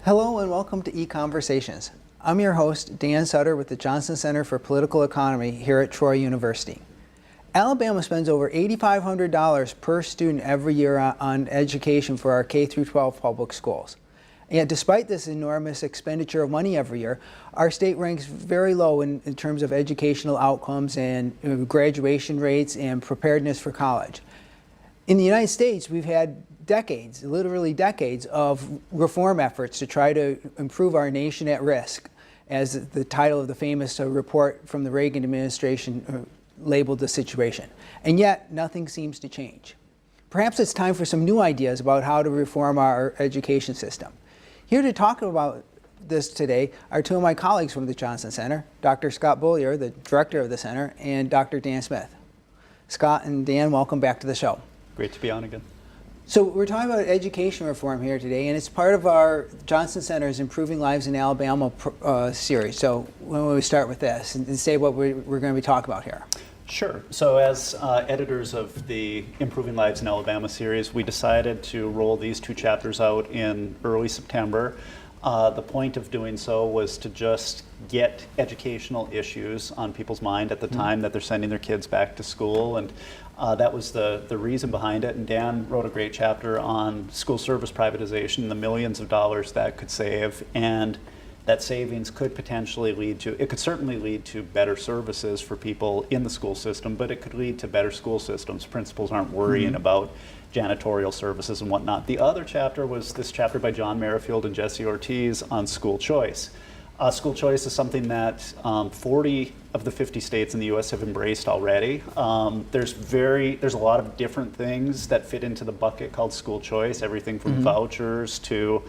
Hello and welcome to EconVersations. I'm your host, Dan Sutter with the Johnson Center for Political Economy here at Troy University. Alabama spends over $8,500 per student every year on education for our K-12 public schools. And yet, despite this enormous expenditure of money every year, our state ranks very low in terms of educational outcomes and graduation rates and preparedness for college. In the United States, we've had decades, literally decades, of reform efforts to try to improve our nation at risk, as the title of the famous report from the Reagan administration labeled the situation. And yet, nothing seems to change. Perhaps it's time for some new ideas about how to reform our education system. Here to talk about this today are two of my colleagues from the Johnson Center, Dr. Scott Beaulier, the director of the center, and Dr. Dan Smith. Scott and Dan, welcome back to the show. Great to be on again. So we're talking about education reform here today, and it's part of our Johnson Center's Improving Lives in Alabama series. So why don't we start with this and say what we're going to be talking about here? Sure. So as editors of the Improving Lives in Alabama series, we decided to roll these two chapters out in early September. The point of doing so was to just get educational issues on people's mind at the time that they're sending their kids back to school, and that was the reason behind it. And Dan wrote a great chapter on school service privatization, the millions of dollars that could save, and that savings could potentially lead to, it could certainly lead to better services for people in the school system, but it could lead to better school systems. Principals aren't worrying about janitorial services and whatnot. The other chapter was this chapter by John Merrifield and Jesse Ortiz on school choice. School choice is something that 40 of the 50 states in the U.S. have embraced already. There's a lot of different things that fit into the bucket called school choice, everything from vouchers to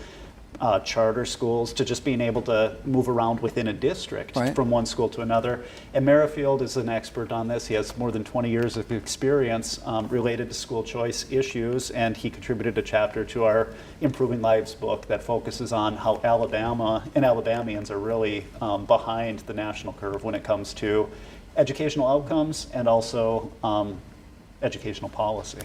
charter schools to just being able to move around within a district from one school to another. And Merrifield is an expert on this. He has more than 20 years of experience related to school choice issues, and he contributed a chapter to our Improving Lives book that focuses on how Alabama and Alabamians are really behind the national curve when it comes to educational outcomes and also educational policy.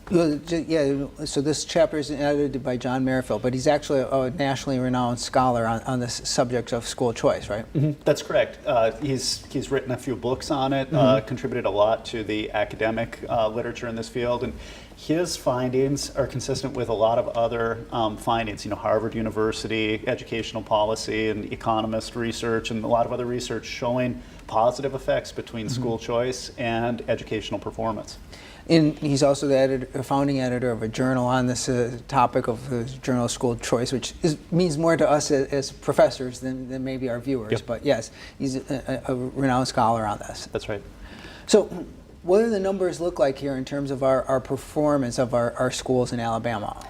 Yeah, so this chapter is edited by John Merrifield, but he's actually a nationally renowned scholar on this subject of school choice, right? That's correct. He's written a few books on it, contributed a lot to the academic literature in this field, and his findings are consistent with a lot of other findings, Harvard University, educational policy, and economist research, and a lot of other research showing positive effects between school choice and educational performance. And he's also the founding editor of a journal on this topic of the Journal of School Choice, which means more to us as professors than maybe our viewers. Yep. But yes, he's a renowned scholar on this. That's right. So what do the numbers look like here in terms of our performance of our schools in Alabama?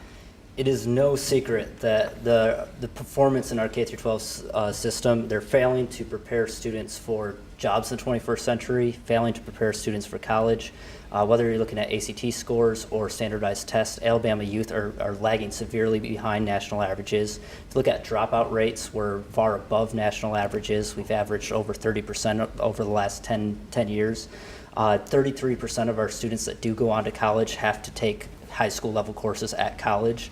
It is no secret that the performance in our K-12 system, they're failing to prepare students for jobs in the 21st century, failing to prepare students for college. Whether you're looking at ACT scores or standardized tests, Alabama youth are lagging severely behind national averages. If you look at dropout rates, we're far above national averages. We've averaged over 30% over the last 10 years. 33% of our students that do go on to college have to take high school level courses at college.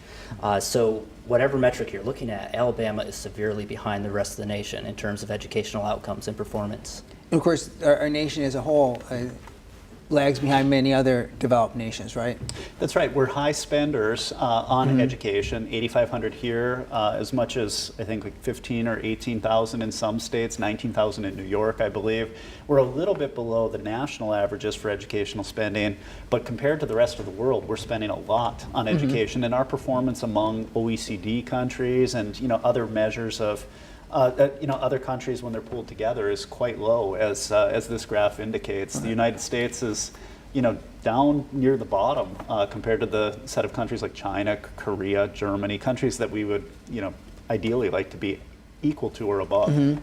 So whatever metric you're looking at, Alabama is severely behind the rest of the nation in terms of educational outcomes and performance. And of course, our nation as a whole lags behind many other developed nations, right? That's right. We're high spenders on education. $8,500 here, as much as I think like 15 or 18,000 in some states, 19,000 in New York, I believe. We're a little bit below the national averages for educational spending, but compared to the rest of the world, we're spending a lot on education, and our performance among OECD countries and other measures of other countries when they're pulled together is quite low, as this graph indicates. The United States is, down near the bottom compared to the set of countries like China, Korea, Germany, countries that we would, ideally like to be equal to or above.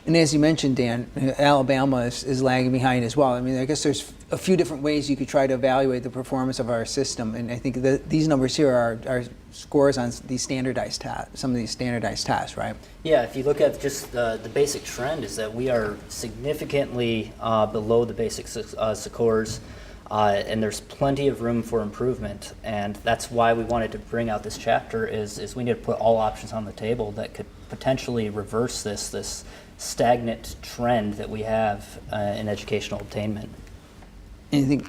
And as you mentioned, Dan, Alabama is lagging behind as well. I mean, I guess there's a few different ways you could try to evaluate the performance of our system, and I think that these numbers here are scores on these standardized tests, some of these standardized tests, right? Yeah, if you look at just the basic trend is that we are significantly below the basic scores. and there's plenty of room for improvement. And that's why we wanted to bring out this chapter is we need to put all options on the table that could potentially reverse this stagnant trend that we have in educational attainment. Anything?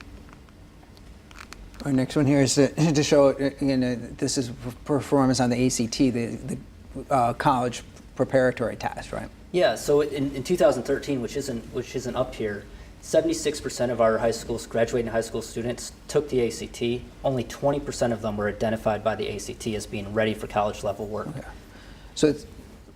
Our next one here is to show, again, this is performance on the ACT, the college preparatory test, right? Yeah, so in 2013, which isn't up here, 76% of our graduating high school students took the ACT. Only 20% of them were identified by the ACT as being ready for college level work. Okay. So it's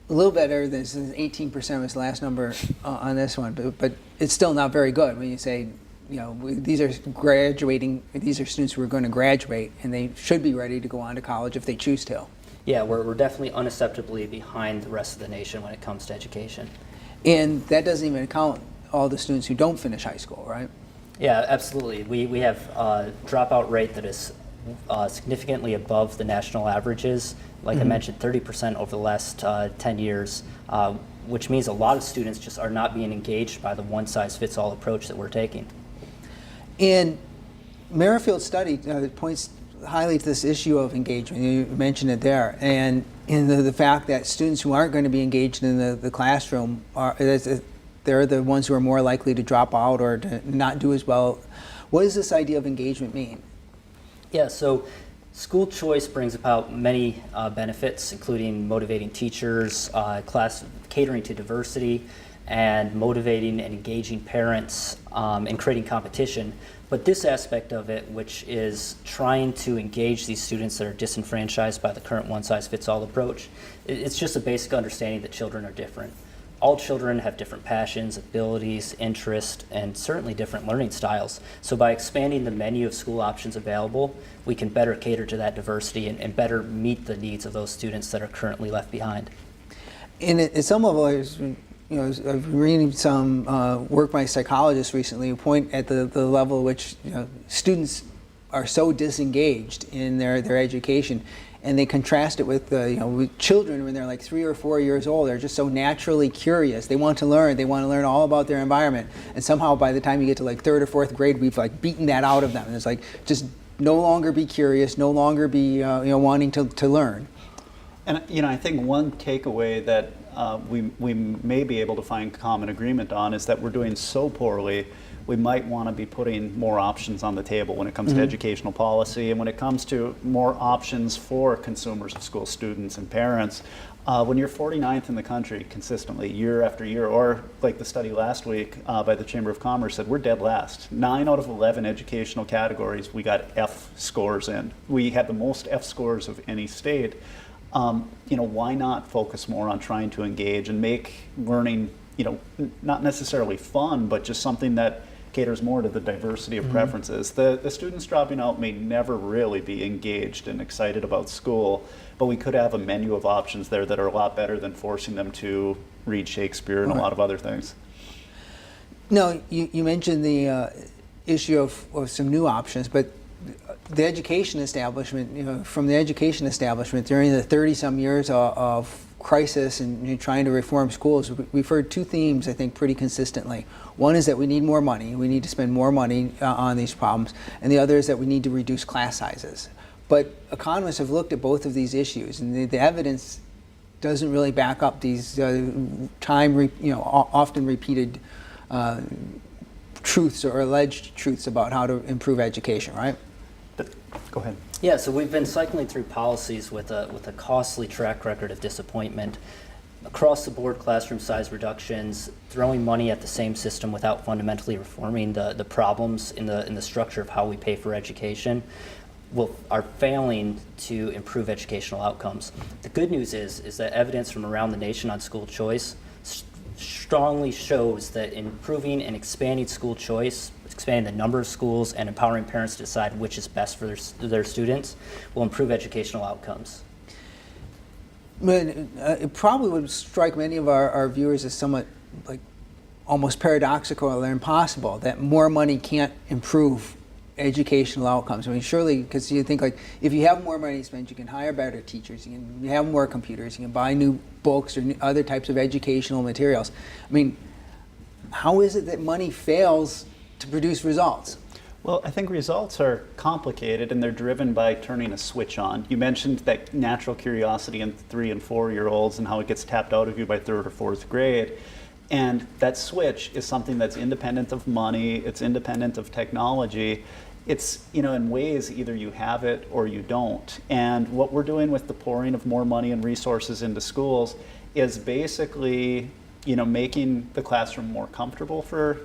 a little better than 18% was the last number on this one, but it's still not very good when you say, these are students who are going to graduate, and they should be ready to go on to college if they choose to. Yeah, we're definitely unacceptably behind the rest of the nation when it comes to education. And that doesn't even count all the students who don't finish high school, right? Yeah, absolutely. We have a dropout rate that is significantly above the national averages. Like I mentioned, 30% over the last 10 years, which means a lot of students just are not being engaged by the one-size-fits-all approach that we're taking. And Merrifield's study points highly to this issue of engagement. You mentioned it there, and in the fact that students who aren't going to be engaged in the classroom they're the ones who are more likely to drop out or to not do as well. What does this idea of engagement mean? Yeah, so school choice brings about many benefits, including motivating teachers, catering to diversity, and motivating and engaging parents, and creating competition. But this aspect of it, which is trying to engage these students that are disenfranchised by the current one-size-fits-all approach, it's just a basic understanding that children are different. All children have different passions, abilities, interests, and certainly different learning styles. So by expanding the menu of school options available, we can better cater to that diversity and better meet the needs of those students that are currently left behind. And at some level, I've been reading some work by psychologists recently who point at the level at which students are so disengaged in their education, and they contrast it with with children when they're like 3 or 4 years old. They're just so naturally curious. They want to learn. They want to learn all about their environment. And somehow by the time you get to like 3rd or 4th grade, we've like beaten that out of them. And it's like just no longer be curious, no longer be wanting to learn. And I think one takeaway that we may be able to find common agreement on is that we're doing so poorly, we might want to be putting more options on the table when it comes to educational policy and when it comes to more options for consumers of school students and parents. When you're 49th in the country consistently year after year, or like the study last week by the Chamber of Commerce said, we're dead last. 9 out of 11 educational categories we got F scores in. We had the most F scores of any state. Why not focus more on trying to engage and make learning, not necessarily fun, but just something that caters more to the diversity of preferences. The students dropping out may never really be engaged and excited about school, but we could have a menu of options there that are a lot better than forcing them to read Shakespeare and a lot of other things. No, you mentioned the issue of some new options, but the education establishment, from the education establishment during the 30-some years of crisis and trying to reform schools, we've heard 2 themes, I think, pretty consistently. One is that we need more money. We need to spend more money on these problems. And the other is that we need to reduce class sizes. But economists have looked at both of these issues, and the evidence doesn't really back up these often repeated truths or alleged truths about how to improve education, right? Go ahead. Yeah, so we've been cycling through policies with a costly track record of disappointment. Across the board classroom size reductions, throwing money at the same system without fundamentally reforming the problems in the structure of how we pay for education are failing to improve educational outcomes. The good news is that evidence from around the nation on school choice strongly shows that improving and expanding school choice, expanding the number of schools, and empowering parents to decide which is best for their students will improve educational outcomes. But it probably would strike many of our viewers as somewhat like almost paradoxical or impossible that more money can't improve educational outcomes. I mean, surely, because you think like if you have more money to spend, you can hire better teachers, you can have more computers, you can buy new books or other types of educational materials. I mean, how is it that money fails to produce results? Well, I think results are complicated and they're driven by turning a switch on. You mentioned that natural curiosity in 3 and 4-year-olds and how it gets tapped out of you by 3rd or 4th grade. And that switch is something that's independent of money, it's independent of technology. It's, in ways either you have it or you don't. And what we're doing with the pouring of more money and resources into schools is basically making the classroom more comfortable for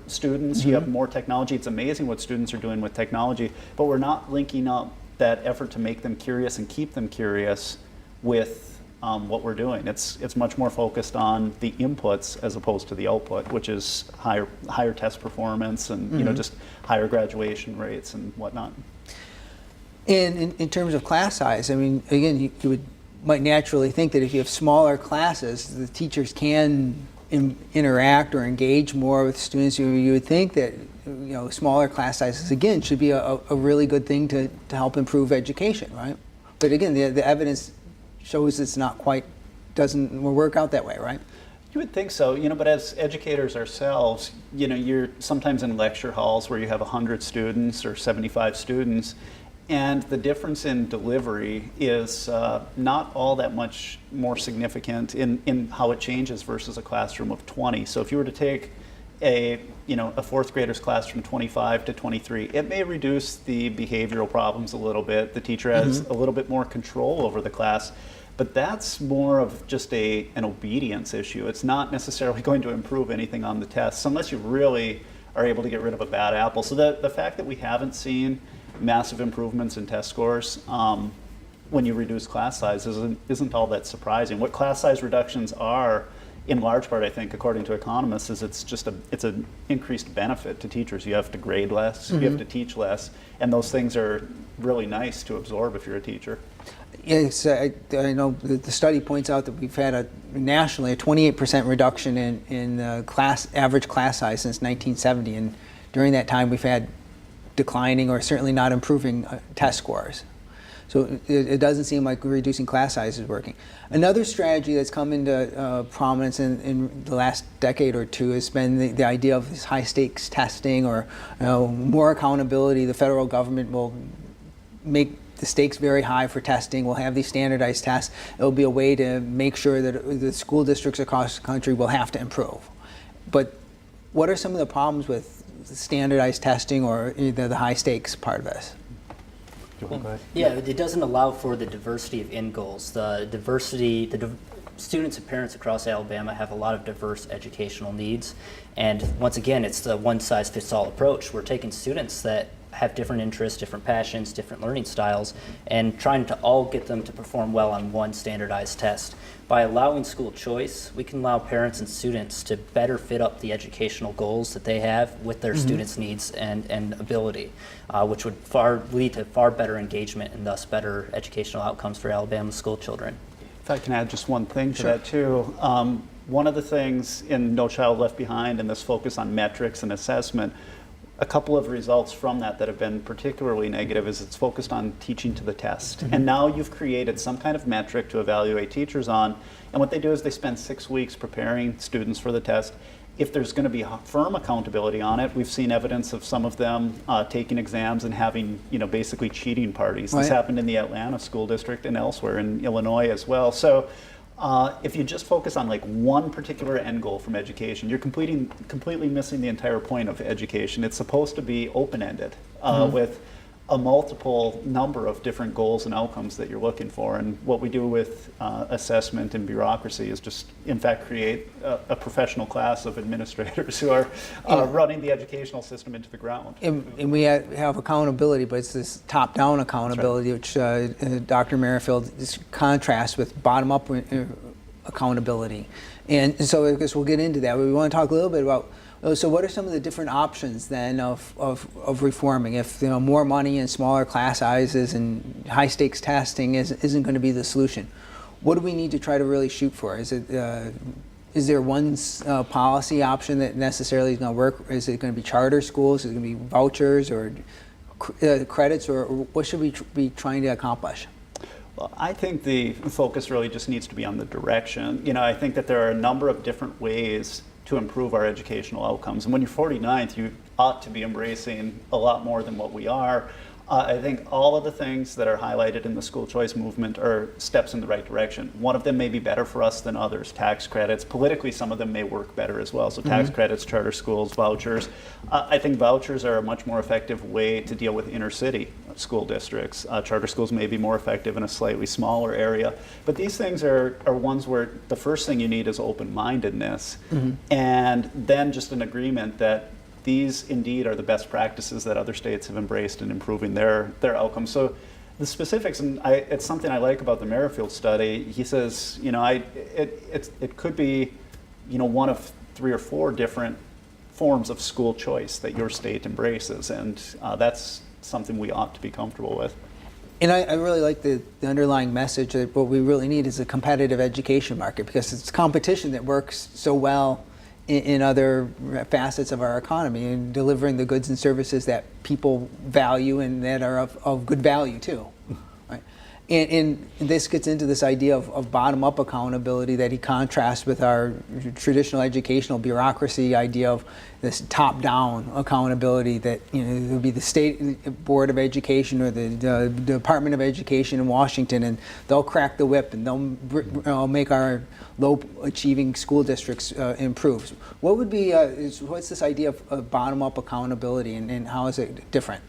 students. Mm-hmm. You have more technology. It's amazing what students are doing with technology, but we're not linking up that effort to make them curious and keep them curious with what we're doing. It's much more focused on the inputs as opposed to the output, which is higher test performance and mm-hmm. Just higher graduation rates and whatnot. And in terms of class size, I mean, again, you might naturally think that if you have smaller classes, the teachers can interact or engage more with students. You would think that smaller class sizes again should be a really good thing to help improve education, right? But again, the evidence shows it's not quite doesn't work out that way, right? You would think so, but as educators ourselves, you're sometimes in lecture halls where you have 100 students or 75 students. And the difference in delivery is not all that much more significant in how it changes versus a classroom of 20. So if you were to take a 4th grader's class from 25 to 23, it may reduce the behavioral problems a little bit. The teacher has mm-hmm. a little bit more control over the class, but that's more of just an obedience issue. It's not necessarily going to improve anything on the tests unless you really are able to get rid of a bad apple. So the fact that we haven't seen massive improvements in test scores when you reduce class size isn't all that surprising. What class size reductions are, in large part, I think, according to economists, is it's an increased benefit to teachers. You have to grade less, mm-hmm. you have to teach less, and those things are really nice to absorb if you're a teacher. Yes, I know the study points out that we've had nationally a 28% reduction in average class size since 1970, and during that time we've had declining or certainly not improving test scores. So it doesn't seem like reducing class size is working. Another strategy that's come into prominence in the last decade or two has been the idea of this high stakes testing or more accountability. The federal government will make the stakes very high for testing. We'll have these standardized tests. It'll be a way to make sure that the school districts across the country will have to improve. But what are some of the problems with standardized testing or the high stakes part of this? Yeah, it doesn't allow for the diversity of end goals. The students and parents across Alabama have a lot of diverse educational needs, and once again, it's the one-size-fits-all approach. We're taking students that have different interests, different passions, different learning styles, and trying to all get them to perform well on one standardized test. By allowing school choice, we can allow parents and students to better fit up the educational goals that they have with their mm-hmm. students' needs and ability, which would lead to far better engagement and thus better educational outcomes for Alabama school children. If I can add just one thing to Sure. that too. One of the things in No Child Left Behind and this focus on metrics and assessment, a couple of results from that have been particularly negative is it's focused on teaching to the test. Mm-hmm. And now you've created some kind of metric to evaluate teachers on, and what they do is they spend 6 weeks preparing students for the test. If there's going to be firm accountability on it, we've seen evidence of some of them taking exams and having, basically cheating parties. Right. This happened in the Atlanta school district and elsewhere in Illinois as well. So if you just focus on one particular end goal from education, you're completely missing the entire point of education. It's supposed to be open-ended mm-hmm. with a multiple number of different goals and outcomes that you're looking for. And what we do with assessment and bureaucracy is just, in fact, create a professional class of administrators who are running the educational system into the ground. And we have accountability, but it's this top-down accountability, right. Which Dr. Merrifield contrasts with bottom-up accountability. And so I guess we'll get into that. We want to talk a little bit about, so what are some of the different options then of reforming? If more money and smaller class sizes and high stakes testing isn't going to be the solution, what do we need to try to really shoot for? Is there one policy option that necessarily is going to work? Is it going to be charter schools? Is it going to be vouchers or credits, or what should we be trying to accomplish? Well, I think the focus really just needs to be on the direction. I think that there are a number of different ways to improve our educational outcomes. And when you're 49th, you ought to be embracing a lot more than what we are. I think all of the things that are highlighted in the school choice movement are steps in the right direction. One of them may be better for us than others. Tax credits, politically, some of them may work better as well. So tax credits, charter schools, vouchers. I think vouchers are a much more effective way to deal with inner city school districts. Charter schools may be more effective in a slightly smaller area. But these things are ones where the first thing you need is open-mindedness, and then just an agreement that these indeed are the best practices that other states have embraced in improving their outcomes. So the specifics, and it's something I like about the Merrifield study. He says, it could be, one of 3 or 4 different forms of school choice that your state embraces, and that's something we ought to be comfortable with. And I really like the underlying message that what we really need is a competitive education market, because it's competition that works so well in other facets of our economy, and delivering the goods and services that people value and that are of good value too. Right? And this gets into this idea of bottom-up accountability that he contrasts with our traditional educational bureaucracy idea of this top-down accountability that it would be the State Board of Education or the Department of Education in Washington, and they'll crack the whip and they'll make our low-achieving school districts improve. What would be what's this idea of bottom-up accountability, and how is it different?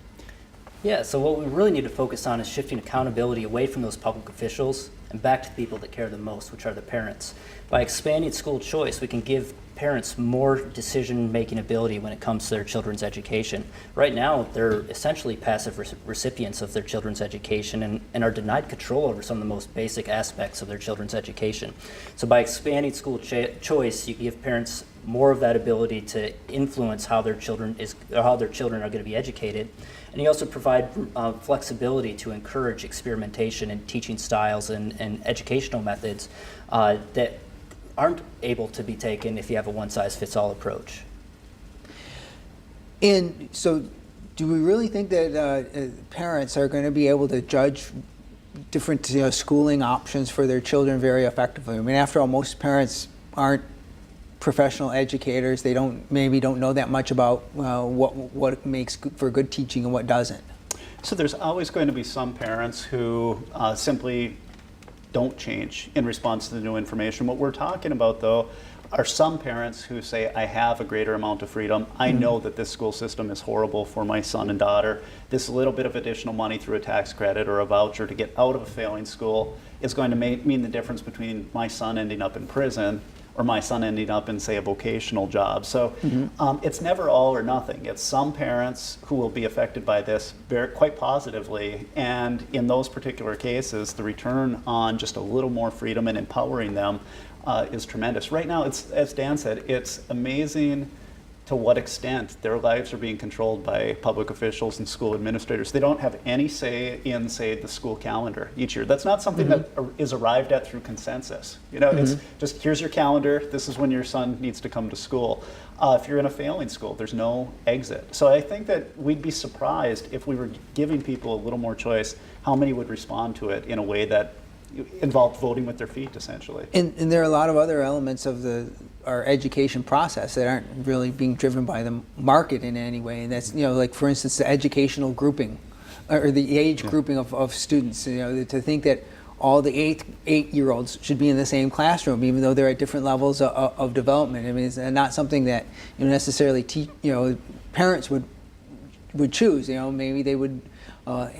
Yeah, so what we really need to focus on is shifting accountability away from those public officials and back to the people that care the most, which are the parents. By expanding school choice, we can give parents more decision-making ability when it comes to their children's education. Right now, they're essentially passive recipients of their children's education and are denied control over some of the most basic aspects of their children's education. So by expanding school choice, you give parents more of that ability to influence how their children are going to be educated. And you also provide flexibility to encourage experimentation in teaching styles and educational methods that aren't able to be taken if you have a one-size-fits-all approach. And so do we really think that parents are going to be able to judge different schooling options for their children very effectively? I mean, after all, most parents aren't professional educators. They maybe don't know that much about what makes for good teaching and what doesn't. So there's always going to be some parents who simply don't change in response to the new information. What we're talking about, though, are some parents who say, I have a greater amount of freedom. I know that this school system is horrible for my son and daughter. This little bit of additional money through a tax credit or a voucher to get out of a failing school is going to mean the difference between my son ending up in prison or my son ending up in, say, a vocational job. So it's never all or nothing. It's some parents who will be affected by this quite positively, and in those particular cases, the return on just a little more freedom and empowering them is tremendous. Right now, as Dan said, it's amazing to what extent their lives are being controlled by public officials and school administrators. They don't have any say in, say, the school calendar each year. That's not something that is arrived at through consensus. It's just, here's your calendar, this is when your son needs to come to school. If you're in a failing school, there's no exit. So I think that we'd be surprised if we were giving people a little more choice, how many would respond to it in a way that involved voting with their feet, essentially. And there are a lot of other elements of our education process that aren't really being driven by the market in any way. And that's, like for instance, the educational grouping or the age grouping of students. To think that all the eight-year-olds should be in the same classroom, even though they're at different levels of development. I mean, it's not something that necessarily parents would choose. Maybe they would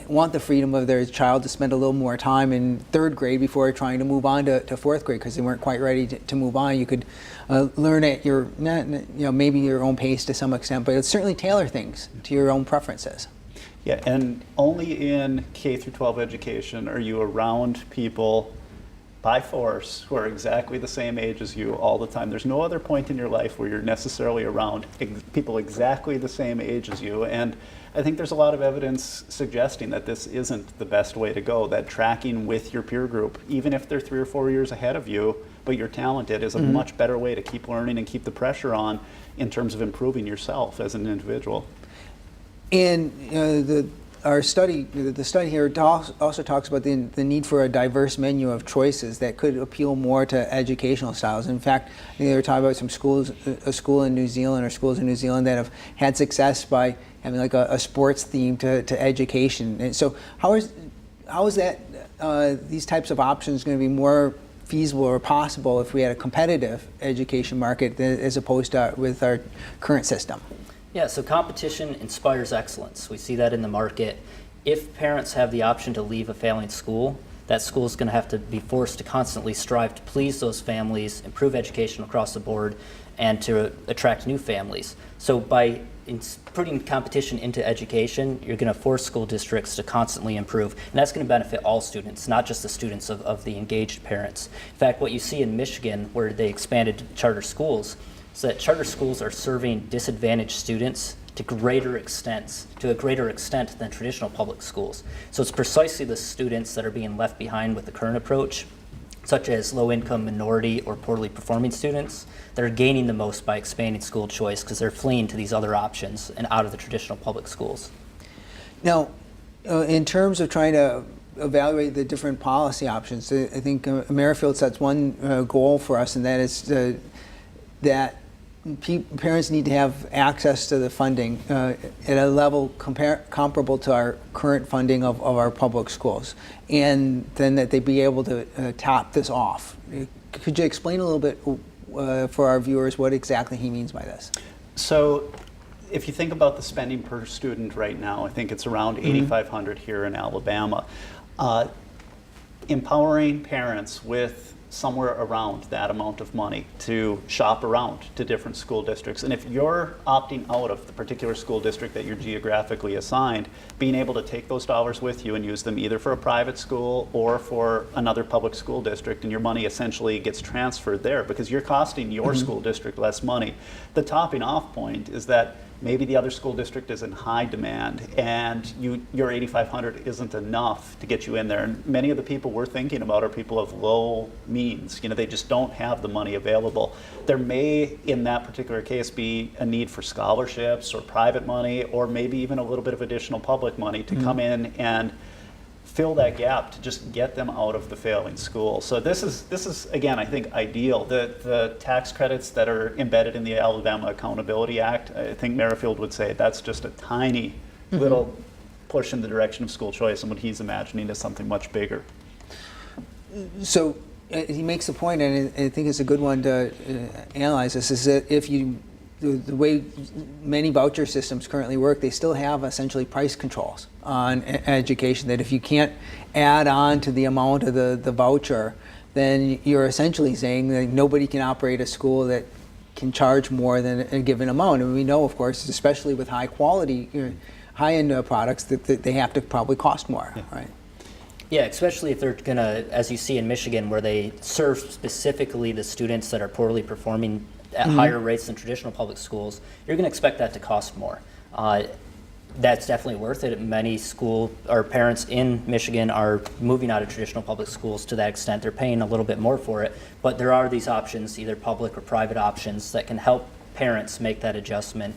want the freedom of their child to spend a little more time in third grade before trying to move on to fourth grade because they weren't quite ready to move on. You could learn at your, maybe your own pace to some extent, but it's certainly tailor things to your own preferences. Yeah, and only in K through 12 education are you around people by force who are exactly the same age as you all the time. There's no other point in your life where you're necessarily around people exactly the same age as you. And I think there's a lot of evidence suggesting that this isn't the best way to go, that tracking with your peer group, even if they're 3 or 4 years ahead of you, but you're talented, is a much better way to keep learning and keep the pressure on in terms of improving yourself as an individual. And the our study, the study here also talks about the need for a diverse menu of choices that could appeal more to educational styles. In fact, I think they were talking about some schools, a school in New Zealand or schools in New Zealand that have had success by having like a sports theme to education. And so how is that these types of options going to be more feasible or possible if we had a competitive education market as opposed to with our current system? Yeah, so competition inspires excellence. We see that in the market. If parents have the option to leave a failing school, that school is going to have to be forced to constantly strive to please those families, improve education across the board, and to attract new families. So by putting competition into education, you're going to force school districts to constantly improve. And that's going to benefit all students, not just the students of the engaged parents. In fact, what you see in Michigan, where they expanded charter schools, is that charter schools are serving disadvantaged students to a greater extent than traditional public schools. So it's precisely the students that are being left behind with the current approach, such as low-income, minority, or poorly performing students, that are gaining the most by expanding school choice because they're fleeing to these other options and out of the traditional public schools. Now, in terms of trying to evaluate the different policy options, I think Merrifield sets one goal for us, and that is that parents need to have access to the funding at a level comparable to our current funding of our public schools, and then that they be able to top this off. Could you explain a little bit for our viewers what exactly he means by this? So if you think about the spending per student right now, I think it's around $8,500 here in Alabama. Empowering parents with somewhere around that amount of money to shop around to different school districts. And if you're opting out of the particular school district that you're geographically assigned, being able to take those dollars with you and use them either for a private school or for another public school district, and your money essentially gets transferred there because you're costing your school district less money. The topping off point is that maybe the other school district is in high demand and your $8,500 isn't enough to get you in there. And many of the people we're thinking about are people of low means. You know, they just don't have the money available. There may, in that particular case, be a need for scholarships or private money, or maybe even a little bit of additional public money to come in and fill that gap to just get them out of the failing school. So this is again, I think, ideal. The tax credits that are embedded in the Alabama Accountability Act, I think Merrifield would say that's just a tiny little push in the direction of school choice, and what he's imagining is something much bigger. So he makes the point, and I think it's a good one to analyze this, is that if you the way many voucher systems currently work, they still have essentially price controls on education, that if you can't add on to the amount of the voucher, then you're essentially saying that nobody can operate a school that can charge more than a given amount. And we know, of course, especially with high quality, high-end products, that they have to probably cost more, right? Yeah, especially if they're going to, as you see in Michigan, where they serve specifically the students that are poorly performing at higher rates than traditional public schools, you're going to expect that to cost more. That's definitely worth it. Many parents in Michigan are moving out of traditional public schools to that extent. They're paying a little bit more for it, but there are these options, either public or private options, that can help parents make that adjustment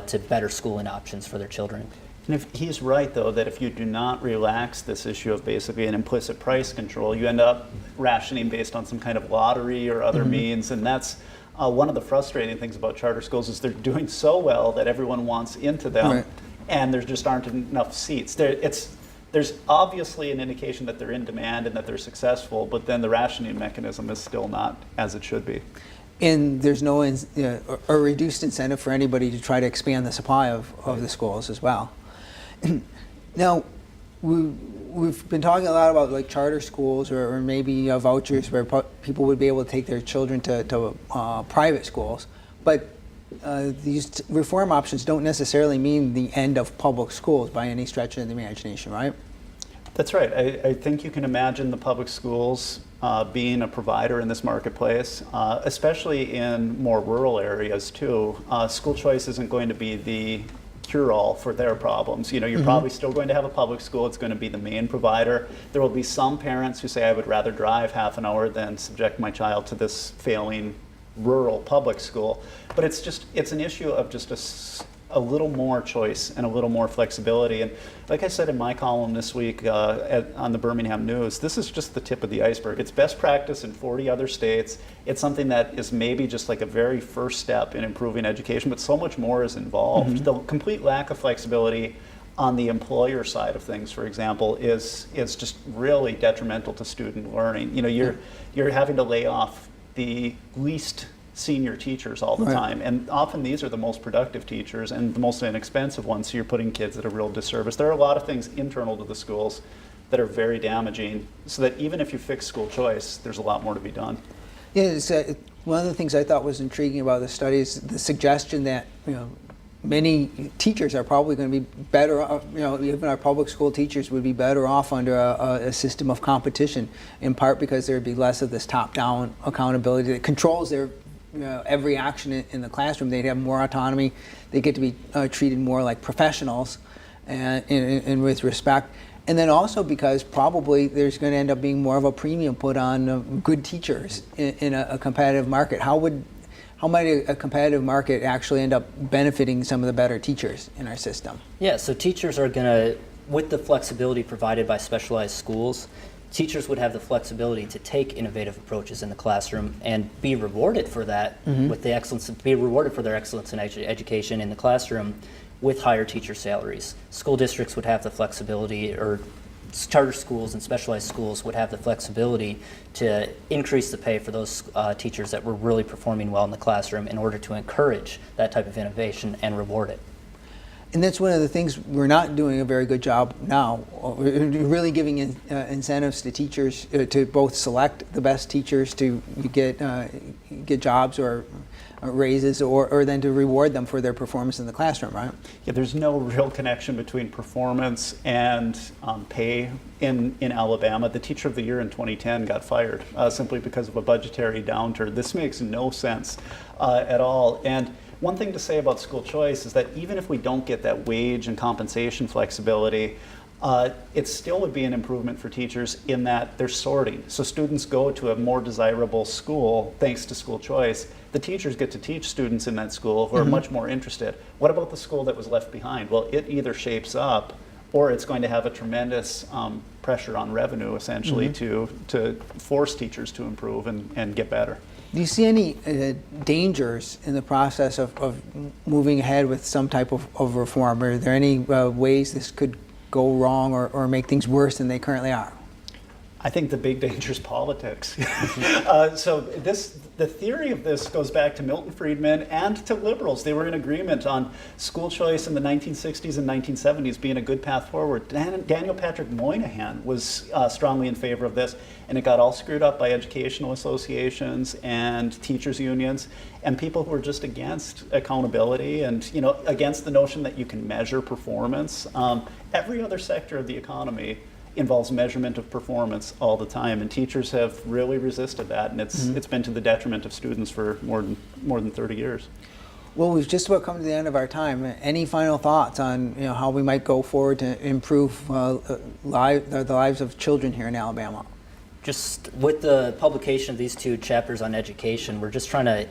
to better schooling options for their children. And if he's right, though, that if you do not relax this issue of basically an implicit price control, you end up rationing based on some kind of lottery or other means, and that's one of the frustrating things about charter schools is they're doing so well that everyone wants into them, and there just aren't enough seats. There's obviously an indication that they're in demand and that they're successful, but then the rationing mechanism is still not as it should be. And there's no a reduced incentive for anybody to try to expand the supply of the schools as well. Now, we've been talking a lot about like charter schools or maybe vouchers where people would be able to take their children to private schools, but these reform options don't necessarily mean the end of public schools by any stretch of the imagination, right? That's right. I think you can imagine the public schools being a provider in this marketplace, especially in more rural areas too. School choice isn't going to be the cure-all for their problems. You know, you're probably still going to have a public school. It's going to be the main provider. There will be some parents who say, I would rather drive half an hour than subject my child to this failing rural public school. But it's an issue of just a little more choice and a little more flexibility. And like I said in my column this week on the Birmingham News, this is just the tip of the iceberg. It's best practice in 40 other states. It's something that is maybe just like a very first step in improving education, but so much more is involved. The complete lack of flexibility on the employer side of things, for example, is just really detrimental to student learning. You know, you're having to lay off the least senior teachers all the time, and often these are the most productive teachers and the most inexpensive ones, so you're putting kids at a real disservice. There are a lot of things internal to the schools that are very damaging, so that even if you fix school choice, there's a lot more to be done. Yeah, it's, one of the things I thought was intriguing about the study is the suggestion that, you know, many teachers are probably going to be better off, you know, even our public school teachers would be better off under a system of competition, in part because there'd be less of this top-down accountability that controls their every action in the classroom. They'd have more autonomy. They get to be treated more like professionals and with respect. And then also because probably there's going to end up being more of a premium put on good teachers in a competitive market. How might a competitive market actually end up benefiting some of the better teachers in our system? Yeah, so teachers are going to, with the flexibility provided by specialized schools, teachers would have the flexibility to take innovative approaches in the classroom and be rewarded for that, with the excellence, be rewarded for their excellence in education in the classroom with higher teacher salaries. School districts would have the flexibility, or charter schools and specialized schools would have the flexibility to increase the pay for those teachers that were really performing well in the classroom in order to encourage that type of innovation and reward it. And that's one of the things we're not doing a very good job now. We're really giving incentives to teachers to both select the best teachers to get jobs or raises, or then to reward them for their performance in the classroom, right? Yeah, there's no real connection between performance and pay in Alabama. The Teacher of the Year in 2010 got fired simply because of a budgetary downturn. This makes no sense at all. And one thing to say about school choice is that even if we don't get that wage and compensation flexibility, it still would be an improvement for teachers in that they're sorting. So students go to a more desirable school thanks to school choice. The teachers get to teach students in that school who are much more interested. What about the school that was left behind? Well, it either shapes up or it's going to have a tremendous pressure on revenue, essentially, to force teachers to improve and get better. Do you see any dangers in the process of moving ahead with some type of reform? Are there any ways this could go wrong or make things worse than they currently are? I think the big danger is politics. So the theory of this goes back to Milton Friedman and to liberals. They were in agreement on school choice in the 1960s and 1970s being a good path forward. Daniel Patrick Moynihan was strongly in favor of this, and it got all screwed up by educational associations and teachers unions and people who were just against accountability and, you know, against the notion that you can measure performance. Every other sector of the economy involves measurement of performance all the time, and teachers have really resisted that, and it's been to the detriment of students for more than 30 years. Well, we've just about come to the end of our time. Any final thoughts on, you know, how we might go forward to improve the lives of children here in Alabama? Just with the publication of these two chapters on education, we're just trying to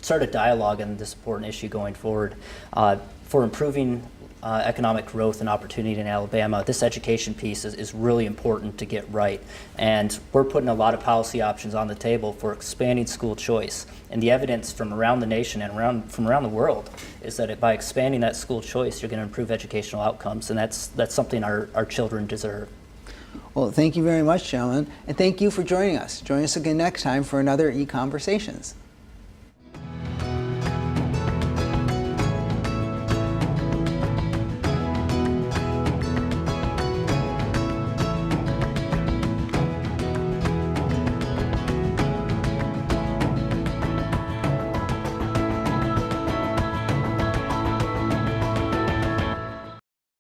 start a dialogue on this important issue going forward. For improving economic growth and opportunity in Alabama, this education piece is really important to get right. And we're putting a lot of policy options on the table for expanding school choice. And the evidence from around the nation and from around the world is that by expanding that school choice, you're going to improve educational outcomes. And that's something our children deserve. Well, thank you very much, gentlemen. And thank you for joining us. Join us again next time for another EconVersations.